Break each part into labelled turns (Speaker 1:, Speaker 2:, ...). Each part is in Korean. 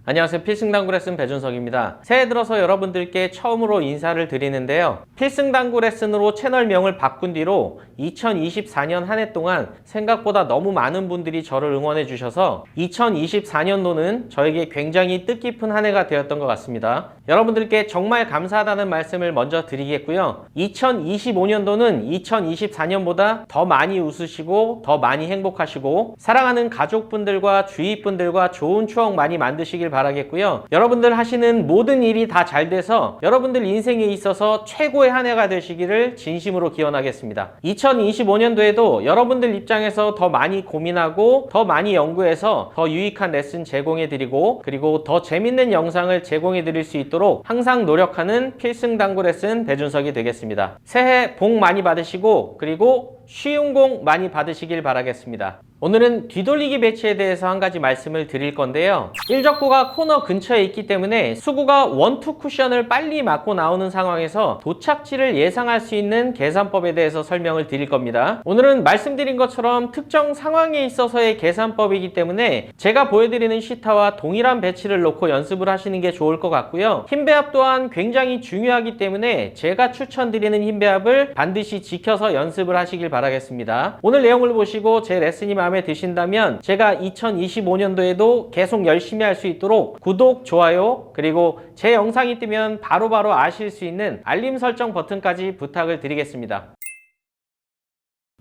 Speaker 1: 안녕하세요. 필승당구 레슨 배준석입니다. 새해 들어서 여러분들께 처음으로 인사를 드리는데요. 필승당구 레슨으로 채널명을 바꾼 뒤로 2024년 한 해 동안 생각보다 너무 많은 분들이 저를 응원해 주셔서 2024년도는 저에게 굉장히 뜻깊은 한 해가 되었던 것 같습니다. 여러분들께 정말 감사하다는 말씀을 먼저 드리겠고요. 2025년도는 2024년보다 더 많이 웃으시고 더 많이 행복하시고 사랑하는 가족분들과 주위 분들과 좋은 추억 많이 만드시길 바라겠고요. 여러분들 하시는 모든 일이 다 잘 돼서 여러분들 인생에 있어서 최고의 한 해가 되시기를 진심으로 기원하겠습니다. 2025년도에도 여러분들 입장에서 더 많이 고민하고 더 많이 연구해서 더 유익한 레슨 제공해 드리고 그리고 더 재밌는 영상을 제공해 드릴 수 있도록 항상 노력하는 필승당구 레슨 배준석이 되겠습니다. 새해 복 많이 받으시고 그리고 쉬운 공 많이 받으시길 바라겠습니다. 오늘은 뒤돌리기 배치에 대해서 한 가지 말씀을 드릴 건데요. 1적구가 코너 근처에 있기 때문에 수구가 원투 쿠션을 빨리 맞고 나오는 상황에서 도착지를 예상할 수 있는 계산법에 대해서 설명을 드릴 겁니다. 오늘은 말씀드린 것처럼 특정 상황에 있어서의 계산법이기 때문에 제가 보여드리는 시타와 동일한 배치를 놓고 연습을 하시는 게 좋을 것 같고요. 힘배합 또한 굉장히 중요하기 때문에 제가 추천드리는 힘배합을 반드시 지켜서 연습을 하시길 바라겠습니다. 오늘 내용을 보시고 제 레슨이 마음에 드신다면 제가 2025년도에도 계속 열심히 할 수 있도록 구독, 좋아요, 그리고 제 영상이 뜨면 바로바로 아실 수 있는 알림 설정 버튼까지 부탁을 드리겠습니다.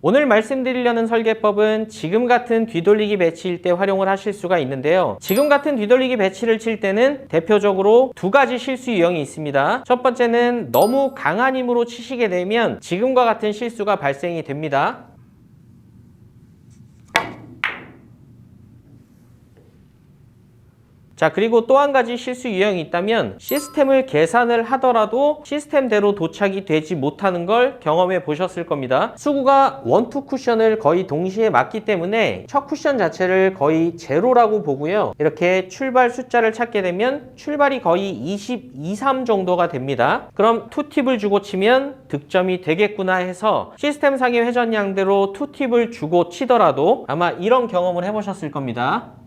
Speaker 1: 오늘 말씀드리려는 설계법은 지금 같은 뒤돌리기 배치일 때 활용을 하실 수가 있는데요. 지금 같은 뒤돌리기 배치를 칠 때는 대표적으로 두 가지 실수 유형이 있습니다. 첫 번째는 너무 강한 힘으로 치시게 되면 지금과 같은 실수가 발생이 됩니다. 자, 그리고 또 한 가지 실수 유형이 있다면 시스템을 계산을 하더라도 시스템대로 도착이 되지 못하는 걸 경험해 보셨을 겁니다. 수구가 원투 쿠션을 거의 동시에 맞기 때문에 첫 쿠션 자체를 거의 제로라고 보고요. 이렇게 출발 숫자를 찾게 되면 출발이 거의 22, 3 정도가 됩니다. 그럼 투팁을 주고 치면 득점이 되겠구나 해서 시스템상의 회전량대로 투팁을 주고 치더라도 아마 이런 경험을 해보셨을 겁니다.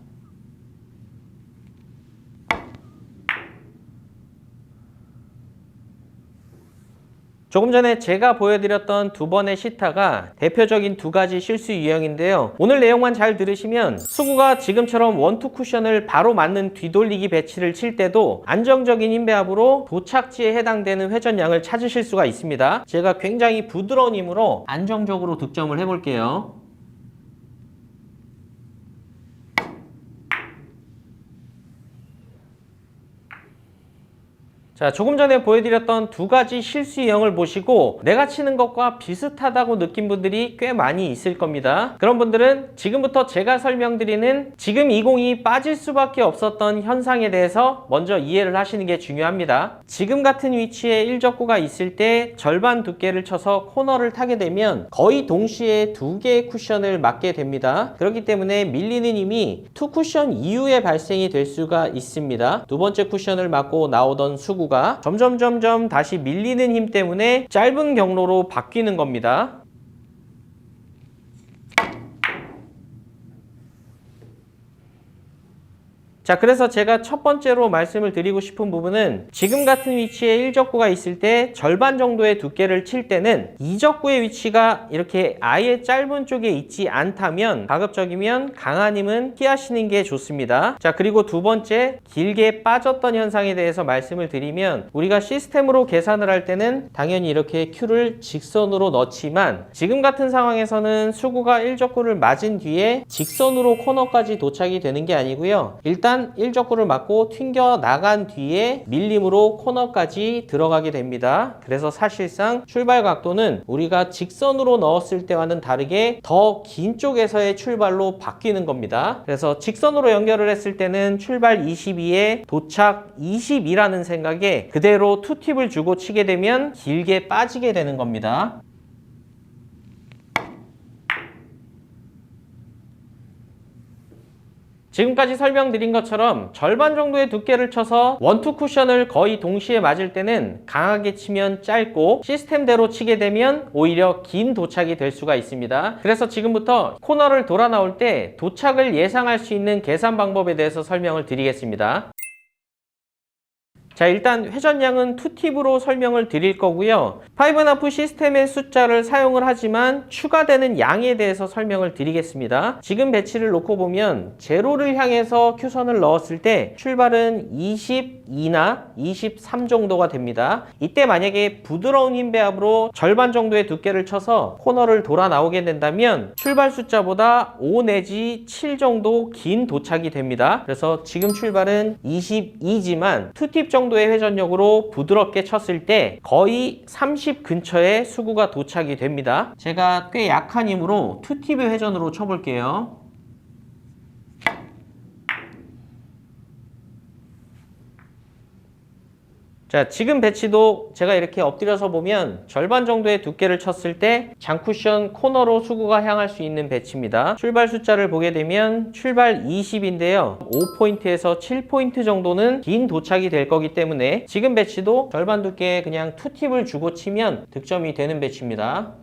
Speaker 1: 조금 전에 제가 보여드렸던 두 번의 시타가 대표적인 두 가지 실수 유형인데요. 오늘 내용만 잘 들으시면 수구가 지금처럼 원투 쿠션을 바로 맞는 뒤돌리기 배치를 칠 때도 안정적인 힘배합으로 도착지에 해당되는 회전량을 찾으실 수가 있습니다. 제가 굉장히 부드러운 힘으로 안정적으로 득점을 해볼게요. 자, 조금 전에 보여드렸던 두 가지 실수 유형을 보시고 내가 치는 것과 비슷하다고 느낀 분들이 꽤 많이 있을 겁니다. 그런 분들은 지금부터 제가 설명드리는 지금 이 공이 빠질 수밖에 없었던 현상에 대해서 먼저 이해를 하시는 게 중요합니다. 지금 같은 위치에 1적구가 있을 때 절반 두께를 쳐서 코너를 타게 되면 거의 동시에 두 개의 쿠션을 맞게 됩니다. 그렇기 때문에 밀리는 힘이 투 쿠션 이후에 발생이 될 수가 있습니다. 두 번째 쿠션을 맞고 나오던 수구 가 점점 다시 밀리는 힘 때문에 짧은 경로로 바뀌는 겁니다. 자, 그래서 제가 첫 번째로 말씀을 드리고 싶은 부분은 지금 같은 위치에 1적구가 있을 때 절반 정도의 두께를 칠 때는 2적구의 위치가 이렇게 아예 짧은 쪽에 있지 않다면 가급적이면 강한 힘은 피하시는 게 좋습니다. 자, 그리고 두 번째, 길게 빠졌던 현상에 대해서 말씀을 드리면 우리가 시스템으로 계산을 할 때는 당연히 이렇게 큐를 직선으로 넣지만 지금 같은 상황에서는 수구가 1적구를 맞은 뒤에 직선으로 코너까지 도착이 되는 게 아니고요. 일단 1적구를 맞고 튕겨 나간 뒤에 밀림으로 코너까지 들어가게 됩니다. 그래서 사실상 출발 각도는 우리가 직선으로 넣었을 때와는 다르게 더 긴 쪽에서의 출발로 바뀌는 겁니다. 그래서 직선으로 연결을 했을 때는 출발 22에 도착 20이라는 생각에 그대로 투팁을 주고 치게 되면 길게 빠지게 되는 겁니다. 지금까지 설명드린 것처럼 절반 정도의 두께를 쳐서 원투 쿠션을 거의 동시에 맞을 때는 강하게 치면 짧고 시스템대로 치게 되면 오히려 긴 도착이 될 수가 있습니다. 그래서 지금부터 코너를 돌아 나올 때 도착을 예상할 수 있는 계산 방법에 대해서 설명을 드리겠습니다. 자, 일단 회전량은 2팁으로 설명을 드릴 거고요. 5&1/2 시스템의 숫자를 사용을 하지만 추가되는 양에 대해서 설명을 드리겠습니다. 지금 배치를 놓고 보면 제로를 향해서 큐선을 넣었을 때 출발은 22나 23 정도가 됩니다. 이때 만약에 부드러운 힘 배합으로 절반 정도의 두께를 쳐서 코너를 돌아 나오게 된다면 출발 숫자보다 5 내지 7 정도 긴 도착이 됩니다. 그래서 지금 출발은 22지만 2팁 정도의 회전력으로 부드럽게 쳤을 때 거의 30 근처에 수구가 도착이 됩니다. 제가 꽤 약한 힘으로 2팁의 회전으로 쳐볼게요. 자, 지금 배치도 제가 이렇게 엎드려서 보면 절반 정도의 두께를 쳤을 때 장쿠션 코너로 수구가 향할 수 있는 배치입니다. 출발 숫자를 보게 되면 출발 20인데요. 5포인트에서 7포인트 정도는 긴 도착이 될 거기 때문에 지금 배치도 절반 두께에 그냥 2팁을 주고 치면 득점이 되는 배치입니다.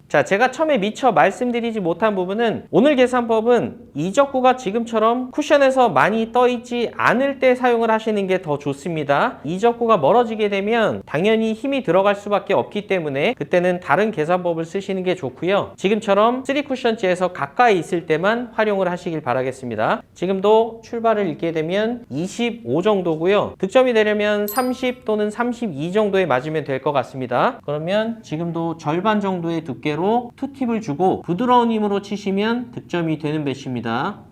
Speaker 1: 자, 제가 처음에 미처 말씀드리지 못한 부분은 오늘 계산법은 이적구가 지금처럼 쿠션에서 많이 떠있지 않을 때 사용을 하시는 게 더 좋습니다. 이적구가 멀어지게 되면 당연히 힘이 들어갈 수밖에 없기 때문에 그때는 다른 계산법을 쓰시는 게 좋고요. 지금처럼 3쿠션지에서 가까이 있을 때만 활용을 하시길 바라겠습니다. 지금도 출발을 읽게 되면 25 정도고요. 득점이 되려면 30 또는 32 정도에 맞으면 될 것 같습니다. 그러면 지금도 절반 정도의 두께로 2팁을 주고 부드러운 힘으로 치시면 득점이 되는 배치입니다.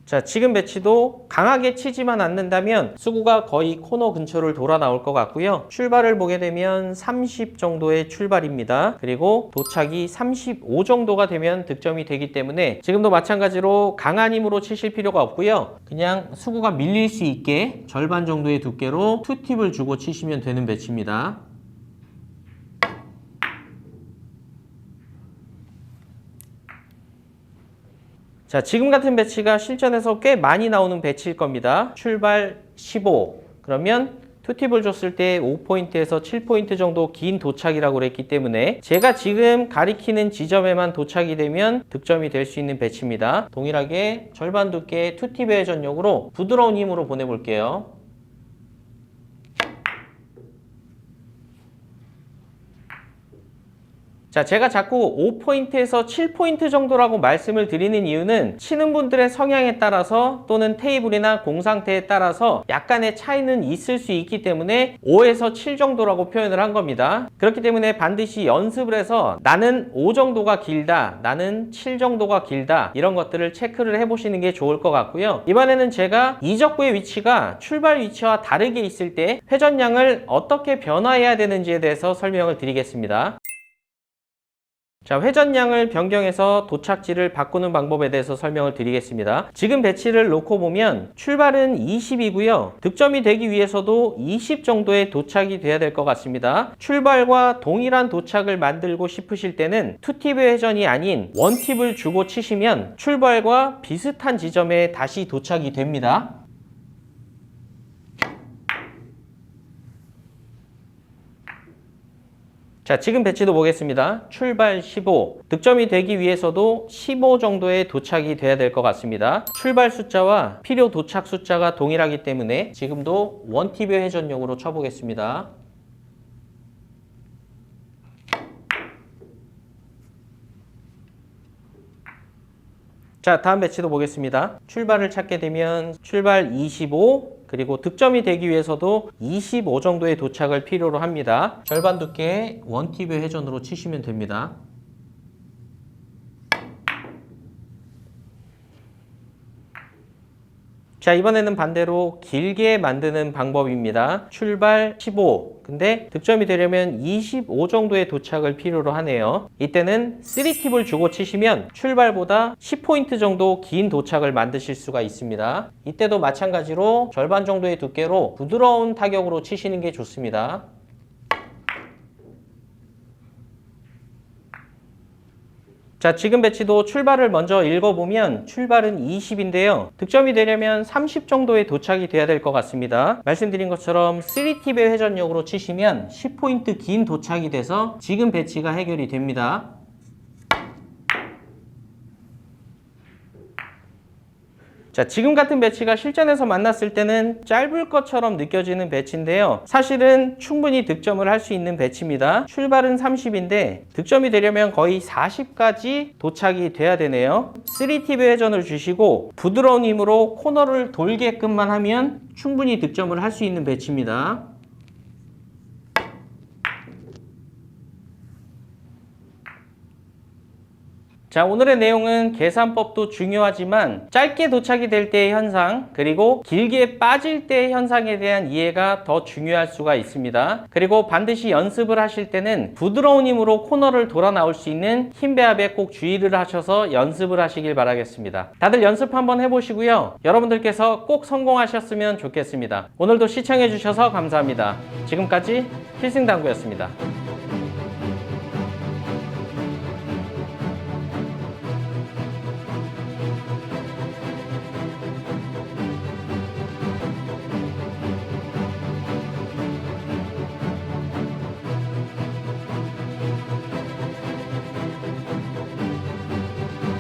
Speaker 1: 자, 지금 배치도 강하게 치지만 않는다면 수구가 거의 코너 근처를 돌아 나올 것 같고요. 출발을 보게 되면 30 정도의 출발입니다. 그리고 도착이 35 정도가 되면 득점이 되기 때문에 지금도 마찬가지로 강한 힘으로 치실 필요가 없고요. 그냥 수구가 밀릴 수 있게 절반 정도의 두께로 2팁을 주고 치시면 되는 배치입니다. 자, 지금 같은 배치가 실전에서 꽤 많이 나오는 배치일 겁니다. 출발 15. 그러면 2팁을 줬을 때 5포인트에서 7포인트 정도 긴 도착이라고 그랬기 때문에 제가 지금 가리키는 지점에만 도착이 되면 득점이 될 수 있는 배치입니다. 동일하게 절반 두께의 2팁의 회전력으로 부드러운 힘으로 보내볼게요. 자, 제가 자꾸 5포인트에서 7포인트 정도라고 말씀을 드리는 이유는 치는 분들의 성향에 따라서 또는 테이블이나 공 상태에 따라서 약간의 차이는 있을 수 있기 때문에 5에서 7 정도라고 표현을 한 겁니다. 그렇기 때문에 반드시 연습을 해서 나는 5 정도가 길다, 나는 7 정도가 길다 이런 것들을 체크를 해보시는 게 좋을 것 같고요. 이번에는 제가 이적구의 위치가 출발 위치와 다르게 있을 때 회전량을 어떻게 변화해야 되는지에 대해서 설명을 드리겠습니다. 자, 회전량을 변경해서 도착지를 바꾸는 방법에 대해서 설명을 드리겠습니다. 지금 배치를 놓고 보면 출발은 20이고요. 득점이 되기 위해서도 20 정도의 도착이 돼야 될 것 같습니다. 출발과 동일한 도착을 만들고 싶으실 때는 2팁의 회전이 아닌 1팁을 주고 치시면 출발과 비슷한 지점에 다시 도착이 됩니다. 자, 지금 배치도 보겠습니다. 출발 15. 득점이 되기 위해서도 15 정도의 도착이 돼야 될 것 같습니다. 출발 숫자와 필요 도착 숫자가 동일하기 때문에 지금도 1팁의 회전력으로 쳐보겠습니다. 자, 다음 배치도 보겠습니다. 출발을 찾게 되면 출발 25, 그리고 득점이 되기 위해서도 25 정도의 도착을 필요로 합니다. 절반 두께의 1팁의 회전으로 치시면 됩니다. 자, 이번에는 반대로 길게 만드는 방법입니다. 출발 15. 근데 득점이 되려면 25 정도의 도착을 필요로 하네요. 이때는 3팁을 주고 치시면 출발보다 10포인트 정도 긴 도착을 만드실 수가 있습니다. 이때도 마찬가지로 절반 정도의 두께로 부드러운 타격으로 치시는 게 좋습니다. 자, 지금 배치도 출발을 먼저 읽어보면 출발은 20인데요. 득점이 되려면 30 정도에 도착이 돼야 될 것 같습니다. 말씀드린 것처럼 3팁의 회전력으로 치시면 10포인트 긴 도착이 돼서 지금 배치가 해결이 됩니다. 자, 지금 같은 배치가 실전에서 만났을 때는 짧을 것처럼 느껴지는 배치인데요. 사실은 충분히 득점을 할 수 있는 배치입니다. 출발은 30인데 득점이 되려면 거의 40까지 도착이 돼야 되네요. 3팁의 회전을 주시고 부드러운 힘으로 코너를 돌게끔만 하면 충분히 득점을 할 수 있는 배치입니다. 자, 오늘의 내용은 계산법도 중요하지만 짧게 도착이 될 때의 현상, 그리고 길게 빠질 때의 현상에 대한 이해가 더 중요할 수가 있습니다. 그리고 반드시 연습을 하실 때는 부드러운 힘으로 코너를 돌아 나올 수 있는 힘 배합에 꼭 주의를 하셔서 연습을 하시길 바라겠습니다. 다들 연습 한번 해보시고요. 여러분들께서 꼭 성공하셨으면 좋겠습니다. 오늘도 시청해 주셔서 감사합니다. 지금까지 필승당구였습니다.